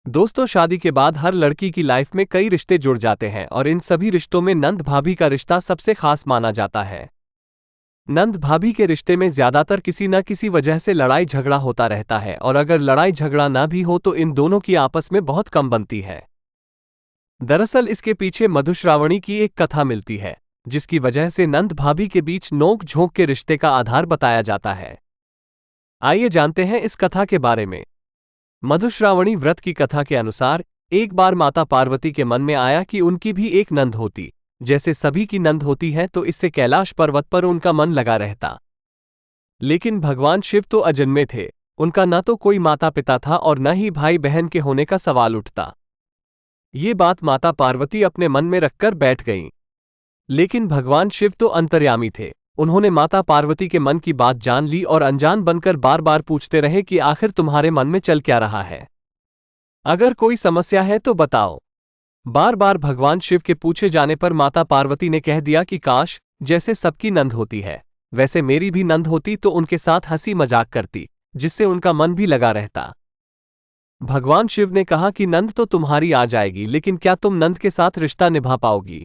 दोस्तों, शादी के बाद हर लड़की की लाइफ में कई रिश्ते जुड़ जाते हैं और इन सभी रिश्तों में नंद भाभी का रिश्ता सबसे खास माना जाता है। नंद भाभी के रिश्ते में ज्यादातर किसी न किसी वजह से लड़ाई झगड़ा होता रहता है और अगर लड़ाई झगड़ा ना भी हो तो इन दोनों की आपस में बहुत कम बनती है। दरअसल इसके पीछे मधुश्रावणी की एक कथा मिलती है, जिसकी वजह से नंद भाभी के बीच नोक झोंक के रिश्ते का आधार बताया जाता है। आइए जानते हैं इस कथा के बारे में। मधुश्रावणी व्रत की कथा के अनुसार एक बार माता पार्वती के मन में आया कि उनकी भी एक नंद होती, जैसे सभी की नंद होती है, तो इससे कैलाश पर्वत पर उनका मन लगा रहता। लेकिन भगवान शिव तो अजन्मे थे, उनका न तो कोई माता पिता था और न ही भाई बहन के होने का सवाल उठता। ये बात माता पार्वती अपने मन में रखकर बैठ गईं। लेकिन भगवान शिव तो अंतर्यामी थे, उन्होंने माता पार्वती के मन की बात जान ली और अनजान बनकर बार बार पूछते रहे कि आखिर तुम्हारे मन में चल क्या रहा है, अगर कोई समस्या है तो बताओ। बार बार भगवान शिव के पूछे जाने पर माता पार्वती ने कह दिया कि काश जैसे सबकी नंद होती है वैसे मेरी भी नंद होती तो उनके साथ हंसी मजाक करती, जिससे उनका मन भी लगा रहता। भगवान शिव ने कहा कि नंद तो तुम्हारी आ जाएगी, लेकिन क्या तुम नंद के साथ रिश्ता निभा पाओगी?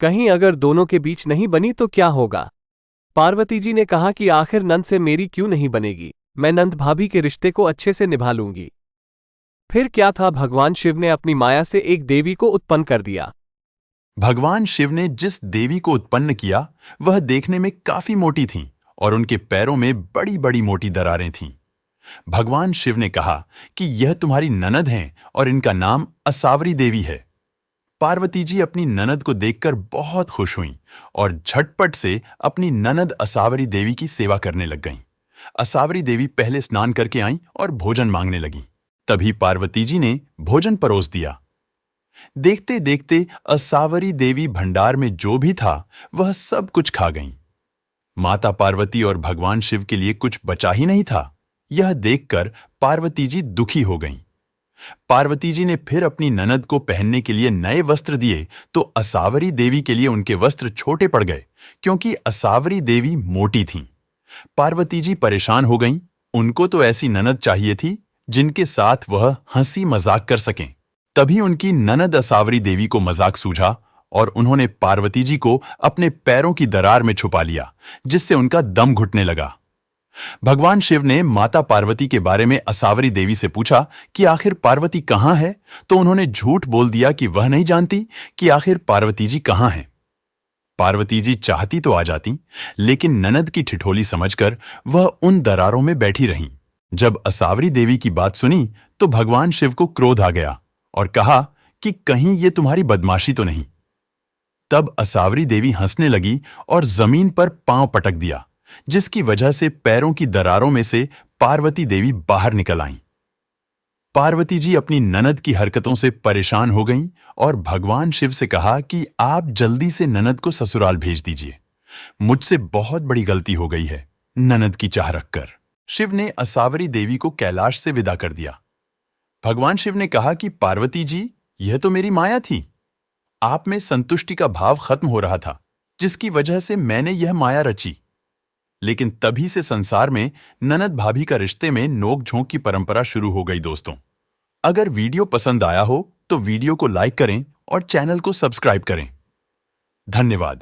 कहीं अगर दोनों के बीच नहीं बनी तो क्या होगा? पार्वती जी ने कहा कि आखिर नंद से मेरी क्यों नहीं बनेगी, मैं नंद भाभी के रिश्ते को अच्छे से निभा लूंगी। फिर क्या था, भगवान शिव ने अपनी माया से एक देवी को उत्पन्न कर दिया। भगवान शिव ने जिस देवी को उत्पन्न किया वह देखने में काफी मोटी थीं और उनके पैरों में बड़ी बड़ी मोटी दरारें थीं। भगवान शिव ने कहा कि यह तुम्हारी ननद हैं और इनका नाम असावरी देवी है। पार्वती जी अपनी ननद को देखकर बहुत खुश हुईं और झटपट से अपनी ननद असावरी देवी की सेवा करने लग गईं। असावरी देवी पहले स्नान करके आईं और भोजन मांगने लगीं। तभी पार्वती जी ने भोजन परोस दिया। देखते देखते असावरी देवी भंडार में जो भी था वह सब कुछ खा गईं। माता पार्वती और भगवान शिव के लिए कुछ बचा ही नहीं था। यह देखकर पार्वती जी दुखी हो गईं। पार्वती जी ने फिर अपनी ननद को पहनने के लिए नए वस्त्र दिए तो असावरी देवी के लिए उनके वस्त्र छोटे पड़ गए, क्योंकि असावरी देवी मोटी थीं। पार्वती जी परेशान हो गईं। उनको तो ऐसी ननद चाहिए थी जिनके साथ वह हंसी मजाक कर सकें। तभी उनकी ननद असावरी देवी को मजाक सूझा और उन्होंने पार्वती जी को अपने पैरों की दरार में छुपा लिया, जिससे उनका दम घुटने लगा। भगवान शिव ने माता पार्वती के बारे में असावरी देवी से पूछा कि आखिर पार्वती कहाँ है, तो उन्होंने झूठ बोल दिया कि वह नहीं जानती कि आखिर पार्वती जी कहाँ हैं। पार्वती जी चाहती तो आ जाती, लेकिन ननद की ठिठोली समझकर वह उन दरारों में बैठी रहीं। जब असावरी देवी की बात सुनी तो भगवान शिव को क्रोध आ गया और कहा कि कहीं ये तुम्हारी बदमाशी तो नहीं। तब असावरी देवी हंसने लगी और जमीन पर पांव पटक दिया, जिसकी वजह से पैरों की दरारों में से पार्वती देवी बाहर निकल आईं। पार्वती जी अपनी ननद की हरकतों से परेशान हो गईं और भगवान शिव से कहा कि आप जल्दी से ननद को ससुराल भेज दीजिए। मुझसे बहुत बड़ी गलती हो गई है, ननद की चाह रखकर। शिव ने असावरी देवी को कैलाश से विदा कर दिया। भगवान शिव ने कहा कि पार्वती जी, यह तो मेरी माया थी। आप में संतुष्टि का भाव खत्म हो रहा था, जिसकी वजह से मैंने यह माया रची। लेकिन तभी से संसार में ननद भाभी का रिश्ते में नोक झोंक की परंपरा शुरू हो गई। दोस्तों, अगर वीडियो पसंद आया हो तो वीडियो को लाइक करें और चैनल को सब्सक्राइब करें। धन्यवाद।